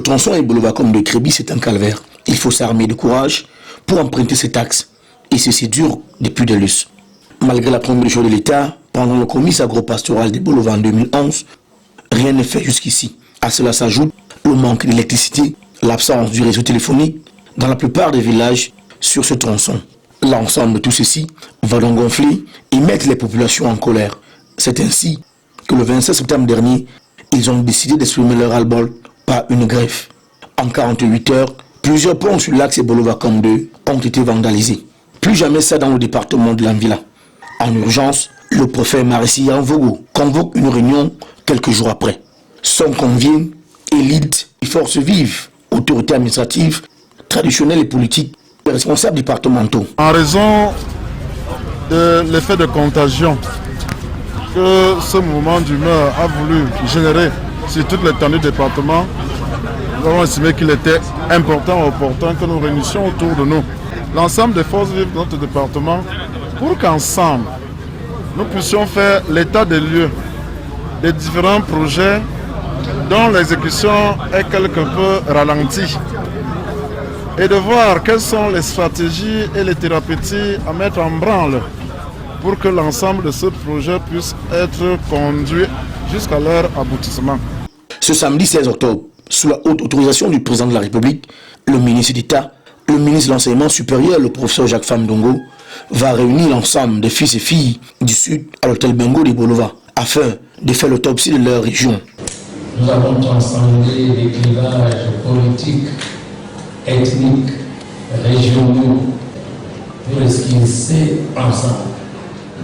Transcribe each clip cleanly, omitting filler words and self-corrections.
tronçon Ebolova-Comme de Kribi, c'est un calvaire. Il faut s'armer de courage pour emprunter cet axe. Et ceci dure depuis des lustres. Malgré la première jour de l'État, pendant le comice agropastoral d'Ebolova en 2011, rien n'est fait jusqu'ici. À cela s'ajoute le manque d'électricité, l'absence du réseau téléphonique dans la plupart des villages sur ce tronçon. L'ensemble de tout ceci va donc gonfler et mettre les populations en colère. C'est ainsi que le 27 septembre dernier, ils ont décidé d'exprimer leur ras-le-bol par une greffe. En 48 heures, plusieurs ponts sur l'axe Ebolova-Comme 2 ont été vandalisés. Plus jamais ça dans le département de l'Anvila. En urgence, le préfet Marissi Yanvogo convoque une réunion quelques jours après. Sont conviés élites et forces vives, autorités administratives, traditionnelles et politiques, les responsables départementaux. En raison de l'effet de contagion que ce mouvement d'humeur a voulu générer sur toute l'étendue du département, nous avons estimé qu'il était important, opportun que nous réunissions autour de nous l'ensemble des forces vives de notre département pour qu'ensemble nous puissions faire l'état des lieux des différents projets dont l'exécution est quelque peu ralentie et de voir quelles sont les stratégies et les thérapeutiques à mettre en branle pour que l'ensemble de ce projet puisse être conduit jusqu'à leur aboutissement. Ce samedi 16 octobre, sous la haute autorisation du président de la République, le ministre d'État, le ministre de l'Enseignement supérieur, le professeur Jacques Famdongo, va réunir l'ensemble des fils et filles du Sud à l'hôtel Bengo d'Ebolova afin de faire l'autopsie de leur région. Nous avons transcendé les clivages politiques, ethniques, régionaux pour esquisser ensemble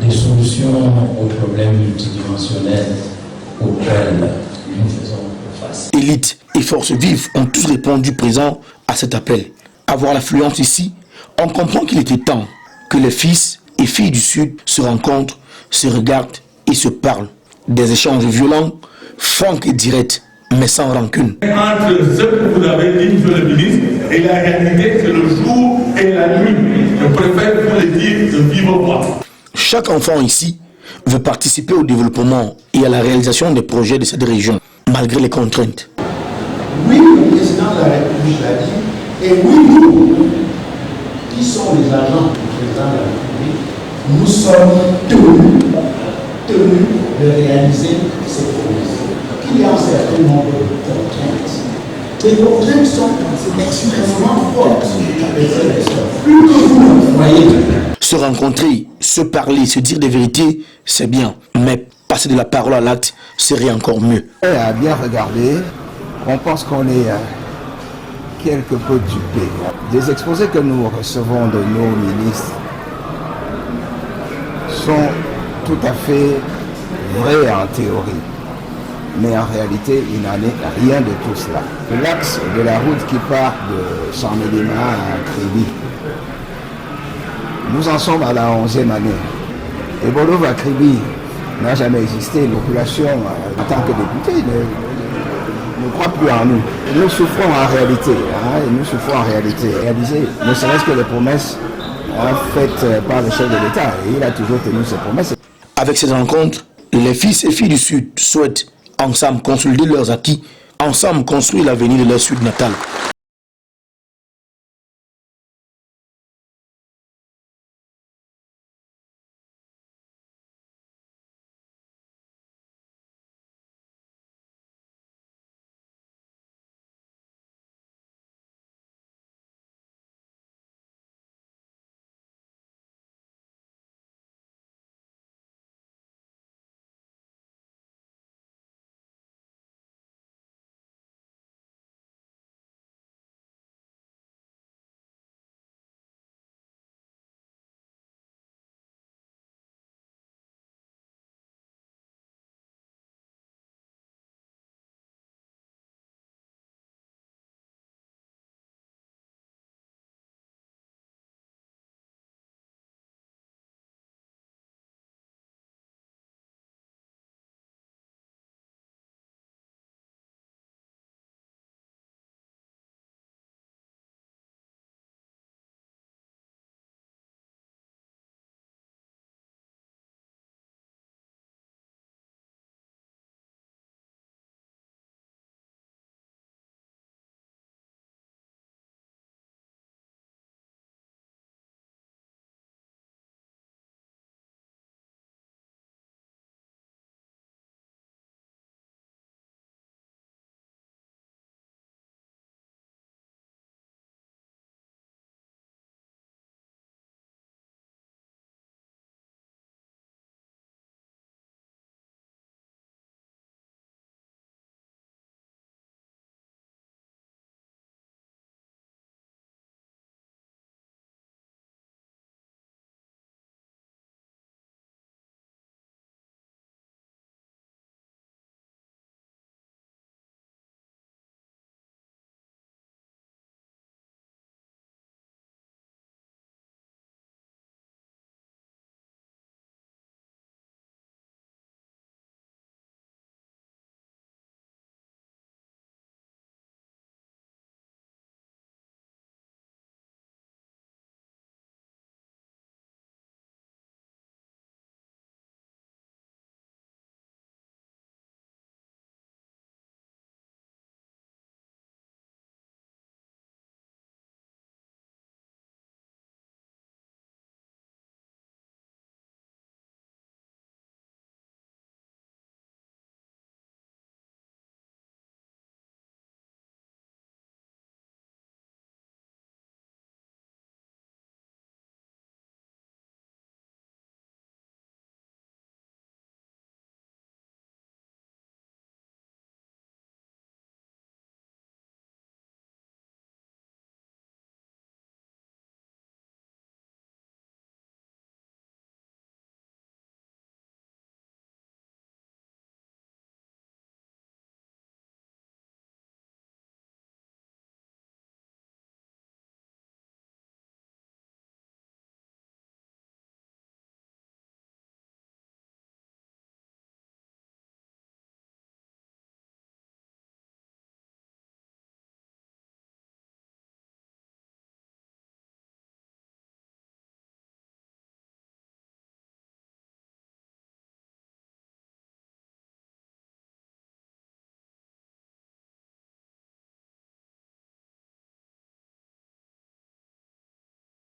des solutions aux problèmes multidimensionnels auxquels nous faisons face. Élites et forces vives ont tous répondu présents à cet appel. À voir l'affluence ici, on comprend qu'il était temps que les fils et filles du Sud se rencontrent, se regardent et se parlent. Des échanges violents, francs et directs, mais sans rancune. Entre ce que vous avez dit, monsieur le ministre, et la réalité, c'est le jour et la nuit. Je préfère vous le dire de vive voix. Chaque enfant ici veut participer au développement et à la réalisation des projets de cette région, malgré les contraintes. Oui, le président de la République l'a dit, et oui, nous, qui sommes les agents du président de la République, nous sommes tenus de réaliser ces promesses. Il y a un certain nombre de contraintes. Les contraintes sont extrêmement fortes. Plus que vous voyez. Se rencontrer, se parler, se dire des vérités, c'est bien. Mais passer de la parole à l'acte serait encore mieux. À bien regarder, on pense qu'on est quelque peu dupé. Des exposés que nous recevons de nos ministres sont tout à fait vrais en théorie. Mais en réalité, il n'en est rien de tout cela. L'axe de la route qui part de Saint-Médina à Kribi, nous en sommes à la 11e année. Ebolova Kribi n'a jamais existé. La population, en tant que députée, ne croit plus en nous. Nous souffrons en réalité. Nous souffrons en réalité. Réaliser, ne serait-ce que les promesses faites par le chef de l'État. Et il a toujours tenu ses promesses. Avec cette rencontre, les fils et filles du Sud souhaitent ensemble consolider leurs acquis, ensemble construire l'avenir de leur Sud natal.